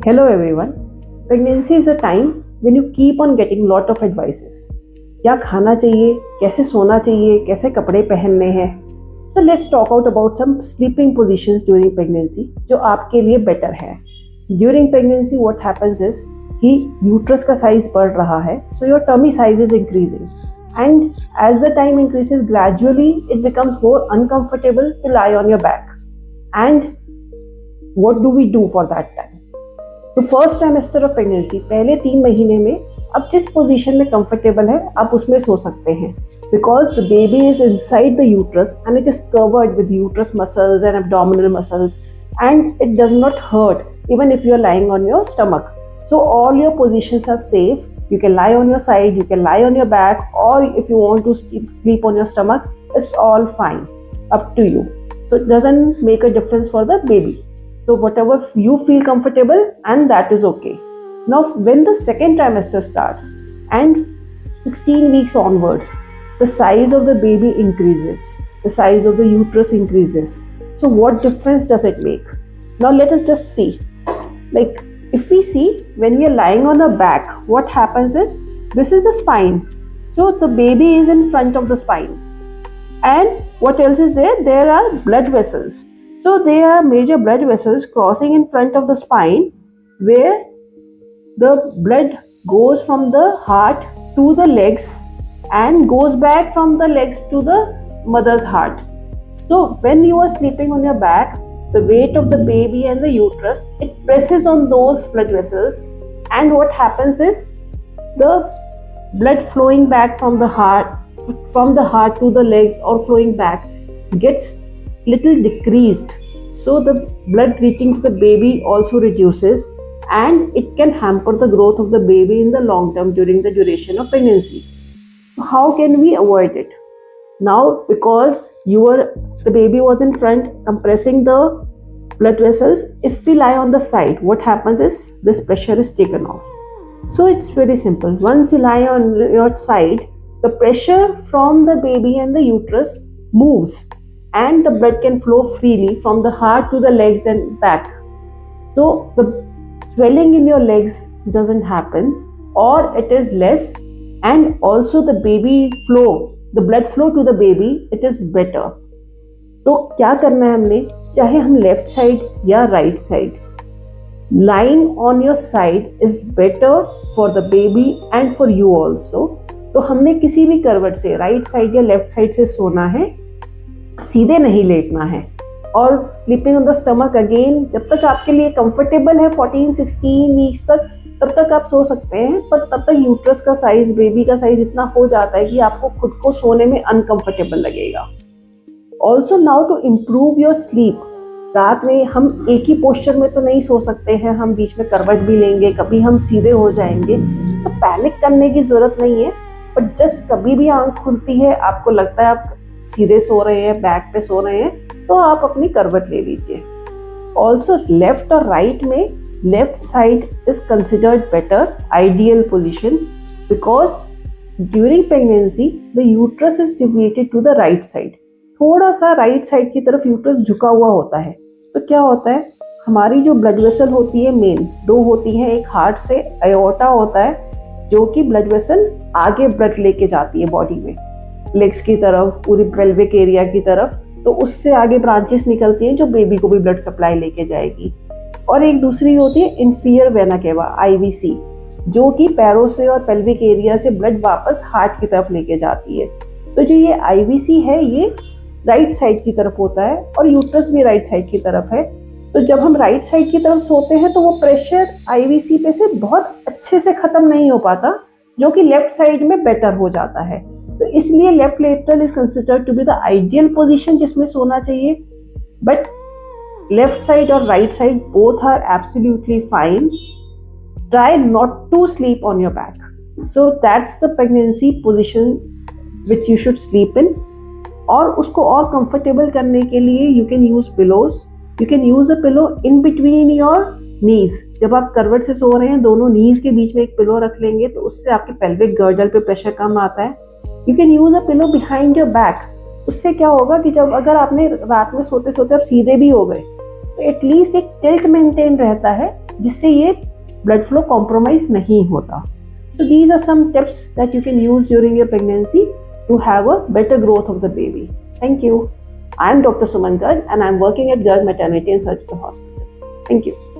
Hello everyone. Pregnancy is a time when you keep on getting lot of advices. क्या खाना चाहिए, कैसे सोना चाहिए, कैसे कपड़े पहनने हैं. So let's talk about some sleeping positions during pregnancy जो आपके लिए better है. During pregnancy what happens is कि uterus का size बढ़ रहा है, so your tummy size is increasing. And as the time increases gradually, it becomes more uncomfortable to lie on your back. And what do we do for that time? तो first trimester of pregnancy पहले 3 महीने में आप जिस position में comfortable है आप उसमें सो सकते हैं because the baby is inside the uterus and it is covered with uterus muscles and abdominal muscles and it does not hurt even if you are lying on your stomach. So all your positions are safe. You can lie on your side, you can lie on your back, or if you want to sleep on your stomach, it's all fine, up to you. So it doesn't make a difference for the baby. So whatever you feel comfortable, and that is okay. Now when the second trimester starts and 16 weeks onwards, the size of the baby increases, the size of the uterus increases. So what difference does it make? Now let us just see. Like if we see when we are lying on our back, what happens is this is the spine. So the baby is in front of the spine. And what else is there? There are blood vessels. So there are major blood vessels crossing in front of the spine where the blood goes from the heart to the legs and goes back from the legs to the mother's heart. So when you are sleeping on your back, the weight of the baby and the uterus, it presses on those blood vessels, and what happens is the blood flowing back from the heart to the legs or flowing back gets little decreased. So the blood reaching to the baby also reduces, and it can hamper the growth of the baby in the long term during the duration of pregnancy. So how can we avoid it? Now because the baby was in front compressing the blood vessels, if we lie on the side, what happens is this pressure is taken off. So it's very simple. Once you lie on your side, the pressure from the baby and the uterus moves and the blood can flow freely from the heart to the legs and back. So the swelling in your legs doesn't happen, or it is less, and also the blood flow to the baby, it is better. तो क्या करना है हमने, चाहे हम left side या right side, lying on your side is better for the baby and for you also. तो हमने किसी भी करवट से राइट साइड या लेफ्ट साइड से सोना है, सीधे नहीं लेटना है. और sleeping on the stomach again, जब तक आपके लिए कंफर्टेबल है 14-16 वीक्स तक, तब तक आप सो सकते हैं, पर तब तक यूट्रस का साइज, बेबी का साइज इतना हो जाता है कि आपको खुद को सोने में अनकंफर्टेबल लगेगा. Also now to improve your sleep, रात में हम एक ही पोस्चर में तो नहीं सो सकते हैं, हम बीच में करवट भी लेंगे, कभी हम सीधे हो जाएंगे. तो पैनिक करने की जरूरत नहीं है, बट जस्ट कभी भी आंख खुलती है, आपको लगता है आप सीधे सो रहे हैं, बैक पे सो रहे हैं, तो आप अपनी करवट ले लीजिए. ऑल्सो लेफ्ट और राइट में, left side is considered better ideal position because during pregnancy the uterus is deviated to the right side. थोड़ा सा राइट साइड की तरफ यूट्रस झुका हुआ होता है. तो क्या होता है, हमारी जो ब्लड वेसल होती है मेन 2 होती हैं. एक हार्ट से एओर्टा होता है जो कि ब्लड वेसल आगे ब्लड लेके जाती है बॉडी में, लेग्स की तरफ, पूरी पेल्विक एरिया की तरफ. तो उससे आगे ब्रांचेस निकलती हैं जो बेबी को भी ब्लड सप्लाई लेके जाएगी. और एक दूसरी होती है इंफीरियर वेना केवा, IVC, जो कि पैरों से और पेल्विक एरिया से ब्लड वापस हार्ट की तरफ लेके जाती है. तो जो ये IVC है ये राइट साइड की तरफ होता है और यूट्रस भी राइट साइड की तरफ है. तो जब हम राइट साइड की तरफ सोते हैं तो वो प्रेशर IVC पे से बहुत अच्छे से खत्म नहीं हो पाता, जो कि लेफ्ट साइड में बेटर हो जाता है. तो इसलिए left lateral is considered to be the ideal position जिसमें सोना चाहिए. बट लेफ्ट साइड और right side both are absolutely fine. Try not to sleep on your back. So that's the pregnancy position which you should sleep in. और उसको और comfortable करने के लिए you can use pillows. You can use a pillow in between your knees. जब आप करवट से सो रहे हैं, दोनों नीज के बीच में एक पिलो रख लेंगे तो उससे आपके पेल्विक गर्डल पे प्रेशर कम आता है. You can use a pillow behind your back. उससे क्या होगा कि जब अगर आपने रात में सोते सोते आप सीधे भी हो गए तो एटलीस्ट एक टिल्ट मेंटेन रहता है जिससे ये ब्लड फ्लो कॉम्प्रोमाइज नहीं होता. So these are some tips that you can use during your pregnancy to have a better growth of the baby. Thank you. I am Dr. Suman Garg and I am working at Garg Maternity and Surgical Hospital. Thank you.